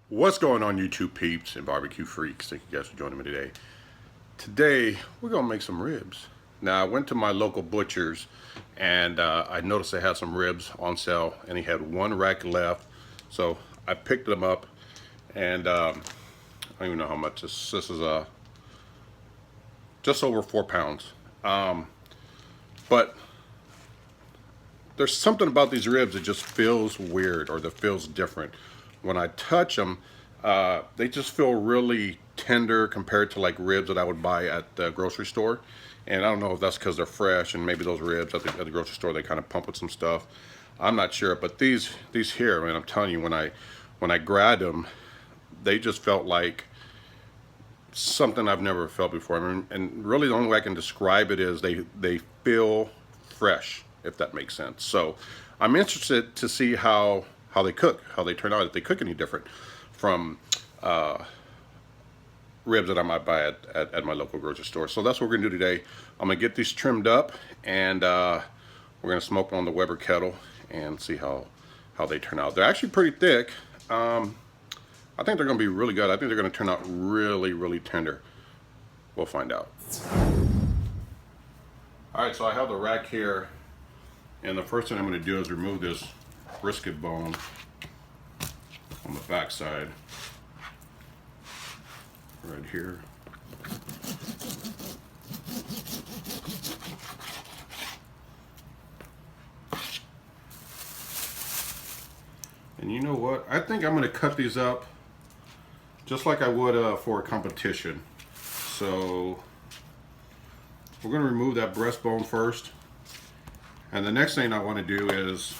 What's going on, YouTube peeps and barbecue freaks? Thank you guys for joining me today. Today we're gonna make some ribs. Now I went to my local butcher's and I noticed they had some ribs on sale and he had one rack left. So I picked them up and I don't even know how much this is just over 4 pounds. But there's something about these ribs that just feels weird or that feels different. When I touch them, they just feel really tender compared to like ribs that I would buy at the grocery store. And I don't know if that's because they're fresh and maybe those ribs at the grocery store they kind of pump with some stuff. I'm not sure, but these here, man, I'm telling you, when I grabbed them, they just felt like something I've never felt before. I mean, and really the only way I can describe it is they feel fresh, if that makes sense. So I'm interested to see how they cook, how they turn out, if they cook any different from ribs that I might buy at my local grocery store. So that's what we're gonna do today. I'm gonna get these trimmed up and we're gonna smoke them on the Weber Kettle and see how they turn out. They're actually pretty thick. I think they're gonna be really good. I think they're gonna turn out really, really tender. We'll find out. All right, so I have the rack here, and the first thing I'm gonna do is remove this brisket bone on the back side right here. And you know what? I think I'm going to cut these up just like I would for a competition. So we're going to remove that breastbone first. And the next thing I want to do is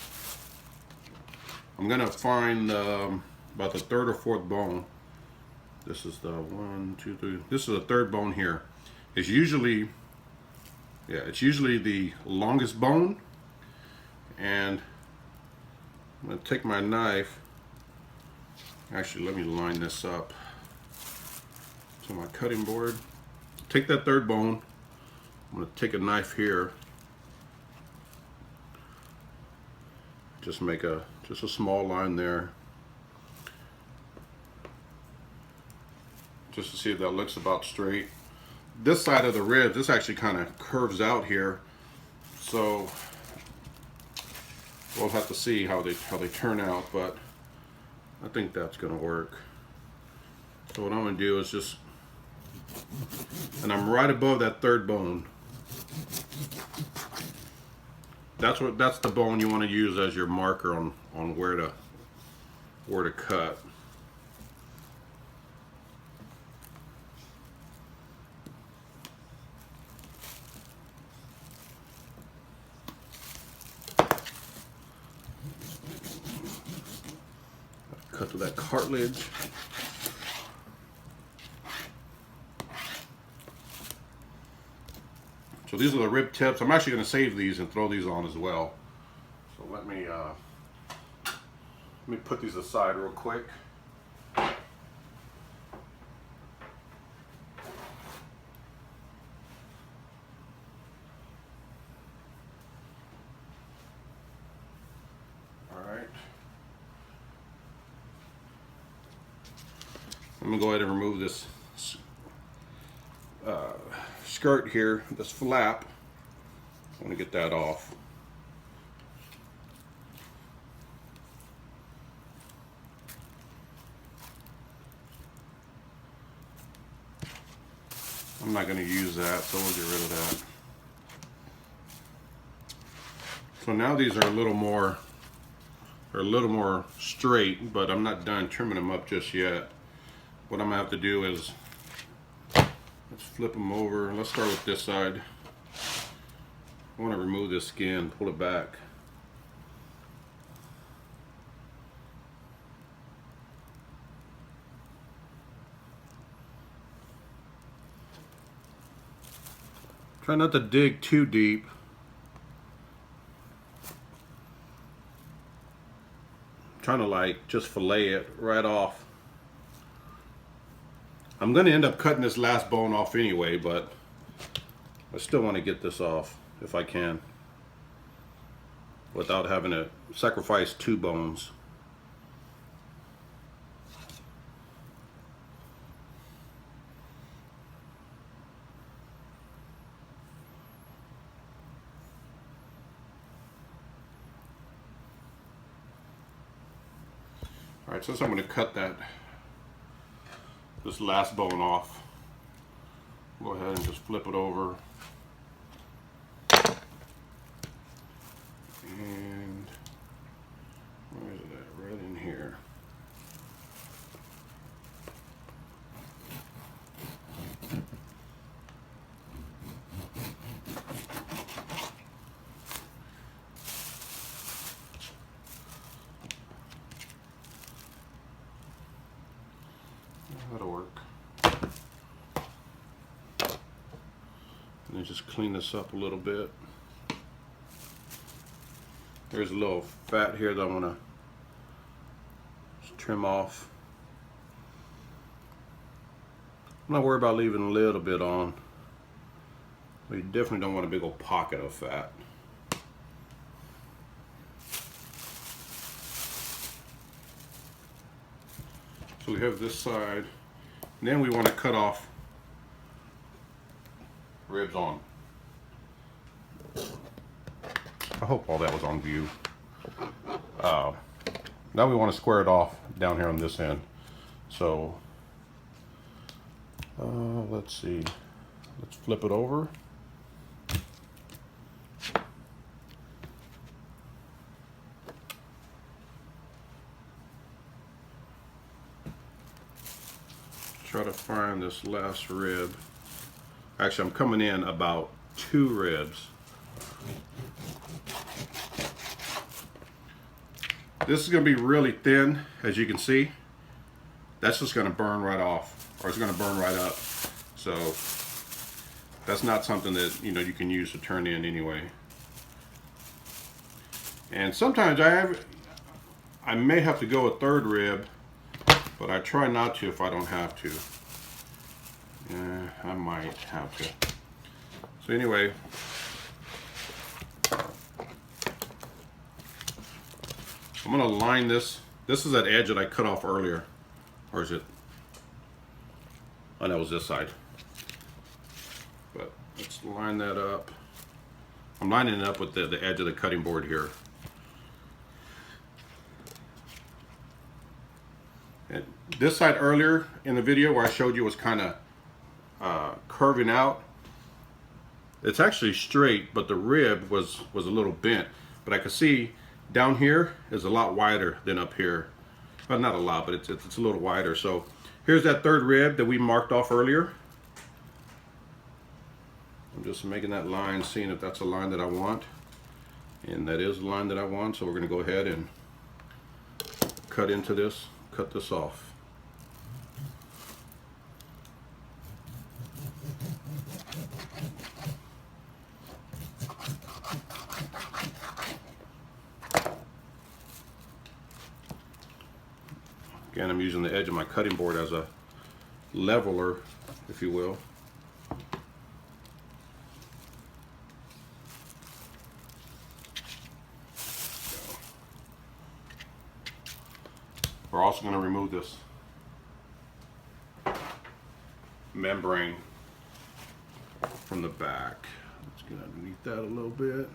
I'm going to find about the third or fourth bone. This is the 1, 2, 3. This is the third bone here. It's usually the longest bone. And I'm going to take my knife. Actually, let me line this up to my cutting board. Take that third bone. I'm going to take a knife here. Just make a small line there. Just to see if that looks about straight. This side of the ribs, this actually kind of curves out here. So we'll have to see how they turn out, but I think that's gonna work. So what I'm gonna do is just, and I'm right above that third bone. That's the bone you want to use as your marker on where to cut. Cut to that cartilage. So these are the rib tips. I'm actually going to save these and throw these on as well. So let me put these aside real quick. I'm gonna go ahead and remove this skirt here, this flap. I want to get that off. I'm not going to use that, so we'll get rid of that. So now these are a little more straight, but I'm not done trimming them up just yet. What I'm gonna have to do is, let's flip them over. Let's start with this side. I want to remove this skin, pull it back. Try not to dig too deep. I'm trying to like just fillet it right off. I'm going to end up cutting this last bone off anyway, but I still want to get this off if I can without having to sacrifice 2 bones. All right, since I'm going to cut this last bone off, go ahead and just flip it over. And where is it at? Right in here. That'll work. And then just clean this up a little bit. There's a little fat here that I want to trim off. I'm not worried about leaving a little bit on. But you definitely don't want a big old pocket of fat. So we have this side. And then we want to cut off ribs on. I hope all that was on view. Now we want to square it off down here on this end. So let's see. Let's flip it over. Try to find this last rib. Actually, I'm coming in about 2 ribs. This is going to be really thin, as you can see. That's just going to burn right off, or it's going to burn right up. So that's not something that you can use to turn in anyway. And sometimes I may have to go a 3rd rib, but I try not to if I don't have to. Yeah, I might have to. So anyway, I'm going to line this. This is that edge that I cut off earlier. Or is it? Oh, that was this side. But let's line that up. I'm lining it up with the edge of the cutting board here. And this side earlier in the video where I showed you was kind of curving out. It's actually straight, but the rib was a little bent. But I could see down here is a lot wider than up here. Well, not a lot, but it's a little wider. So here's that 3rd rib that we marked off earlier. I'm just making that line, seeing if that's a line that I want. And that is the line that I want. So we're going to go ahead and cut into this, cut this off. Again, I'm using the edge of my cutting board as a leveler, if you will. We're also going to remove this membrane from the back. Let's get underneath that a little bit.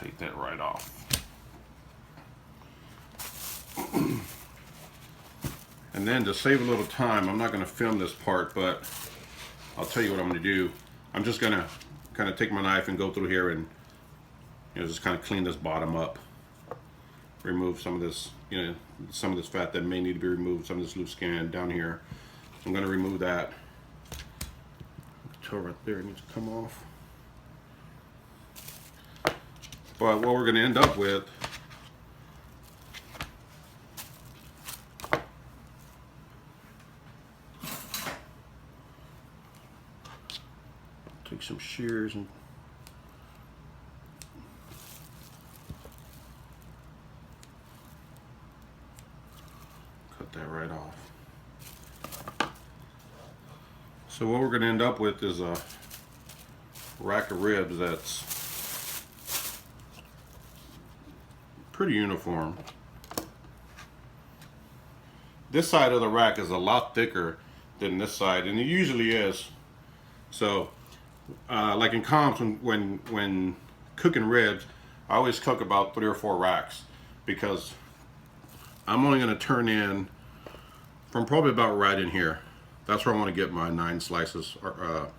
Take that right off. And then to save a little time, I'm not going to film this part, but I'll tell you what I'm going to do. I'm just going to kind of take my knife and go through here and just kind of clean this bottom up. Remove some of this, some of this fat that may need to be removed, some of this loose skin down here. I'm going to remove that. The toe right there needs to come off. But what we're going to end up with take some shears and cut that right off. So what we're going to end up with is a rack of ribs that's pretty uniform. This side of the rack is a lot thicker than this side, and it usually is. So, like in comps, when cooking ribs, I always cook about 3 or 4 racks because I'm only going to turn in from probably about right in here. That's where I want to get my 9 slices, or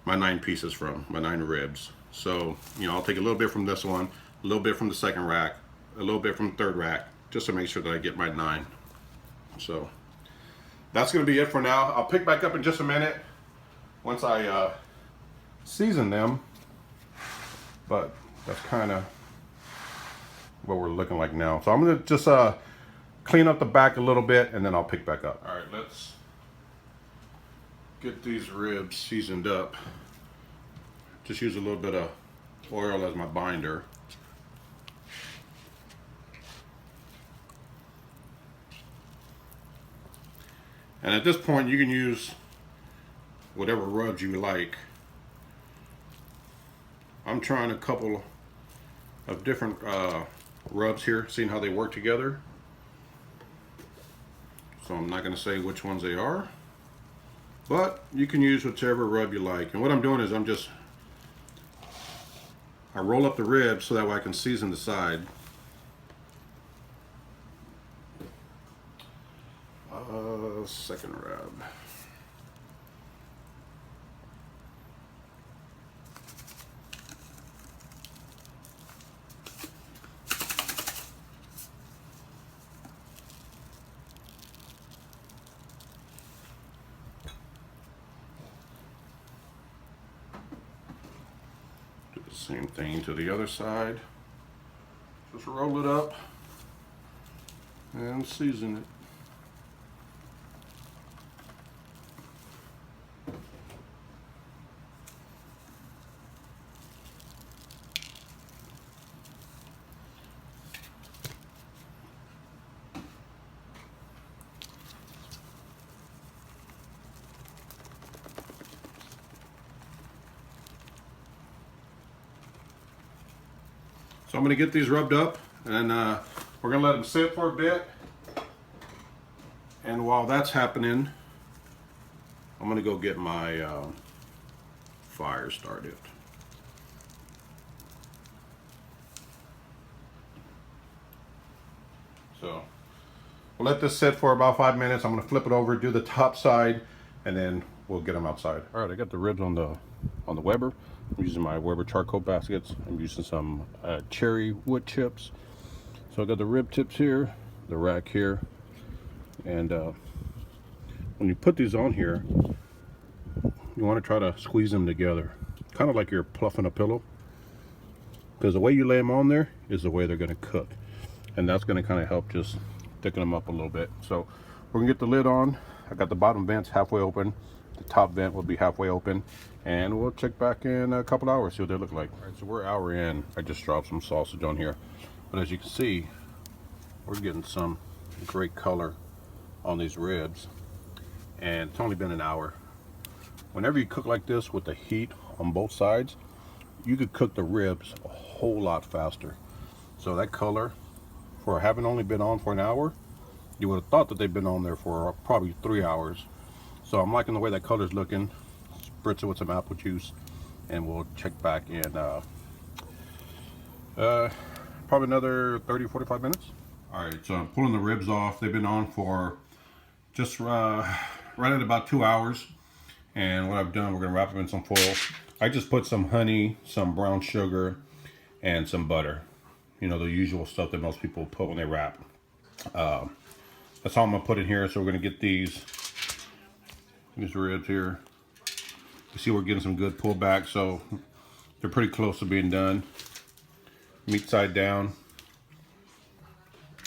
my 9 pieces from, my 9 ribs. So, you know, I'll take a little bit from this one, a little bit from the second rack, a little bit from the third rack, just to make sure that I get my 9. So that's going to be it for now. I'll pick back up in just a minute once I season them, but that's kind of what we're looking like now. So I'm going to just clean up the back a little bit, and then I'll pick back up. All right, let's get these ribs seasoned up. Just use a little bit of oil as my binder. And at this point, you can use whatever rubs you like. I'm trying a couple of different rubs here, seeing how they work together. So I'm not going to say which ones they are, but you can use whichever rub you like. And what I'm doing is I roll up the ribs so that way I can season the side. Second rub. Do the same thing to the other side. Just roll it up and season it. So I'm going to get these rubbed up, and we're going to let them sit for a bit. And while that's happening, I'm going to go get my fire started. So we'll let this sit for about 5 minutes. I'm going to flip it over, do the top side, and then we'll get them outside. All right, I got the ribs on the Weber. I'm using my Weber charcoal baskets. I'm using some cherry wood chips. So I got the rib tips here, the rack here, and when you put these on here, you want to try to squeeze them together, kind of like you're pluffing a pillow, because the way you lay them on there is the way they're going to cook, and that's going to kind of help just thicken them up a little bit. So we're going to get the lid on. I got the bottom vents halfway open. The top vent will be halfway open, and we'll check back in a couple hours, see what they look like. All right, so we're an hour in. I just dropped some sausage on here, but as you can see, we're getting some great color on these ribs, and it's only been an hour. Whenever you cook like this with the heat on both sides, you could cook the ribs a whole lot faster. So that color, for having only been on for an hour, you would have thought that they've been on there for probably 3 hours. So I'm liking the way that color's looking. Spritz it with some apple juice, and we'll check back in probably another 30-45 minutes. All right, so I'm pulling the ribs off. They've been on for just right at about 2 hours. And what I've done, we're gonna wrap them in some foil. I just put some honey, some brown sugar, and some butter. You know, the usual stuff that most people put when they wrap. That's all I'm gonna put in here. So we're gonna get these ribs here. You see we're getting some good pullback, so they're pretty close to being done. Meat side down.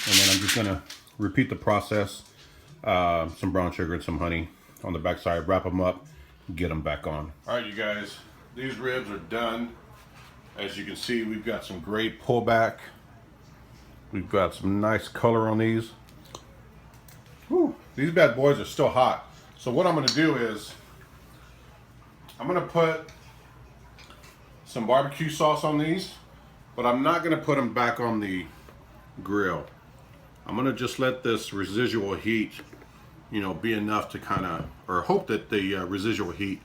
And then I'm just gonna repeat the process. Some brown sugar and some honey on the back side, wrap them up, get them back on. All right, you guys, these ribs are done. As you can see, we've got some great pullback. We've got some nice color on these. Whew, these bad boys are still hot. So what I'm gonna do is, I'm gonna put some barbecue sauce on these, but I'm not gonna put them back on the grill. I'm gonna just let this residual heat, you know, be enough to kind of, or hope that the residual heat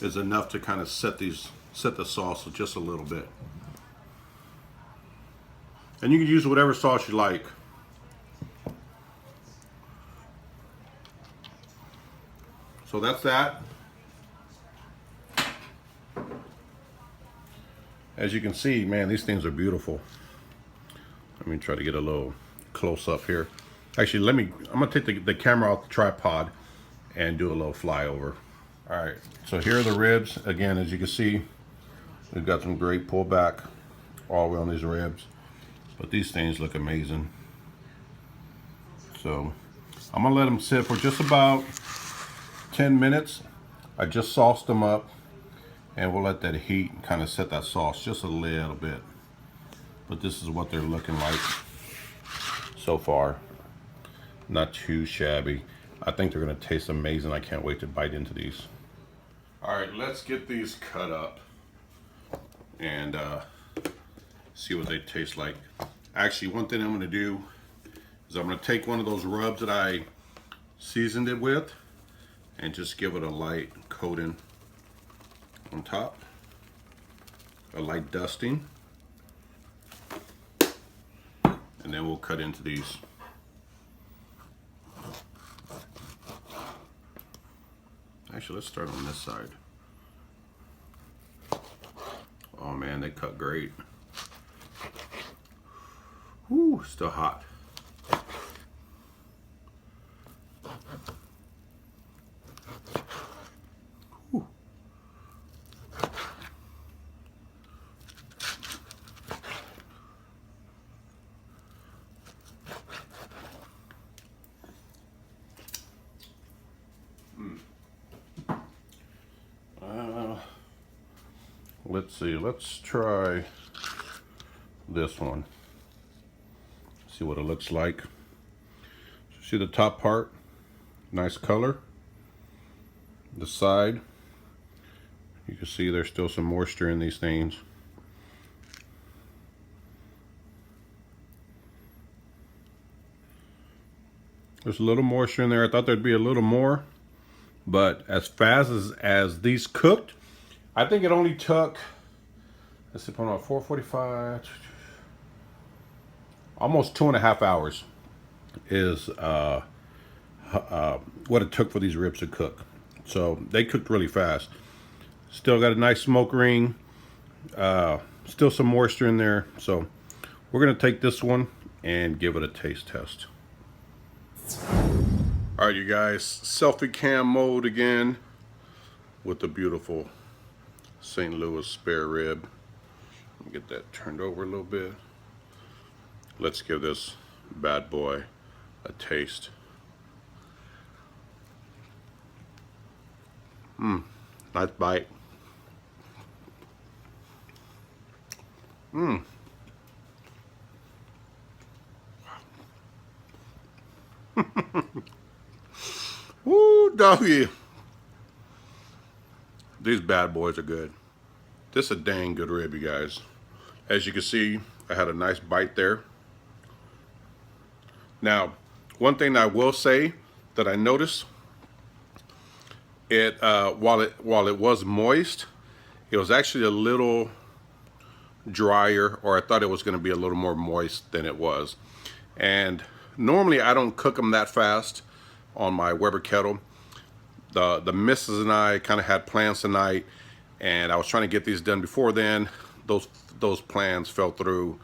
is enough to kind of set the sauce just a little bit. And you can use whatever sauce you like. So that's that. As you can see, man, these things are beautiful. Let me try to get a little close up here. Actually, I'm gonna take the camera off the tripod and do a little flyover. All right, so here are the ribs. Again, as you can see, we've got some great pullback all the way on these ribs, but these things look amazing. So I'm gonna let them sit for just about 10 minutes. I just sauced them up, and we'll let that heat kind of set that sauce just a little bit. But this is what they're looking like so far. Not too shabby. I think they're gonna taste amazing. I can't wait to bite into these. All right, let's get these cut up and see what they taste like. Actually, one thing I'm gonna do is I'm gonna take one of those rubs that I seasoned it with and just give it a light coating on top, a light dusting, and then we'll cut into these. Actually, let's start on this side. Oh man, they cut great. Woo, still hot. Whew. Let's see, let's try this one. See what it looks like. See the top part? Nice color. The side, you can see there's still some moisture in these things. There's a little moisture in there. I thought there'd be a little more, but as fast as these cooked, I think it only took, let's see, 4:45, almost 2.5 hours is what it took for these ribs to cook. So they cooked really fast. Still got a nice smoke ring, still some moisture in there. So we're gonna take this one and give it a taste test. All right, you guys, selfie cam mode again with the beautiful St. Louis spare rib. Let me get that turned over a little bit. Let's give this bad boy a taste. Nice bite. Woo, doggy. These bad boys are good. This is a dang good rib, you guys. As you can see, I had a nice bite there. Now, one thing I will say that I noticed, while it was moist, it was actually a little drier, or I thought it was going to be a little more moist than it was. And normally I don't cook them that fast on my Weber Kettle. The missus and I kind of had plans tonight, and I was trying to get these done before then. Those plans fell through,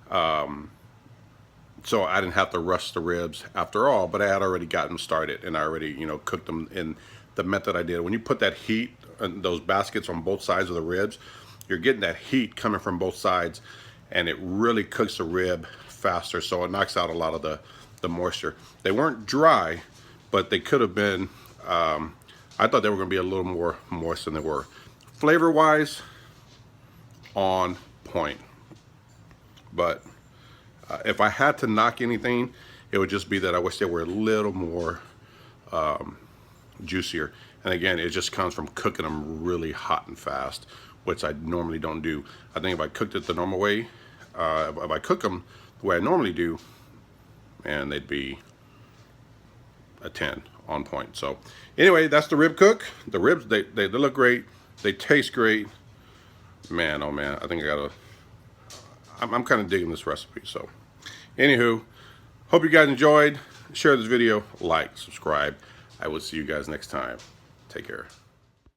so I didn't have to rush the ribs after all. But I had already gotten started, and I already, you know, cooked them in the method I did. When you put that heat in those baskets on both sides of the ribs, you're getting that heat coming from both sides, and it really cooks the rib faster. So it knocks out a lot of the moisture. They weren't dry, but they could have been. I thought they were going to be a little more moist than they were. Flavor-wise, on point. But if I had to knock anything, it would just be that I wish they were a little more juicier. And again, it just comes from cooking them really hot and fast, which I normally don't do. I think if I cooked it the normal way, if I cook them the way I normally do, and they'd be a 10 on point. So anyway, that's the rib cook. The ribs, they look great. They taste great. Man, oh man, I think I'm kind of digging this recipe. So anywho, hope you guys enjoyed. Share this video, like, subscribe. I will see you guys next time. Take care.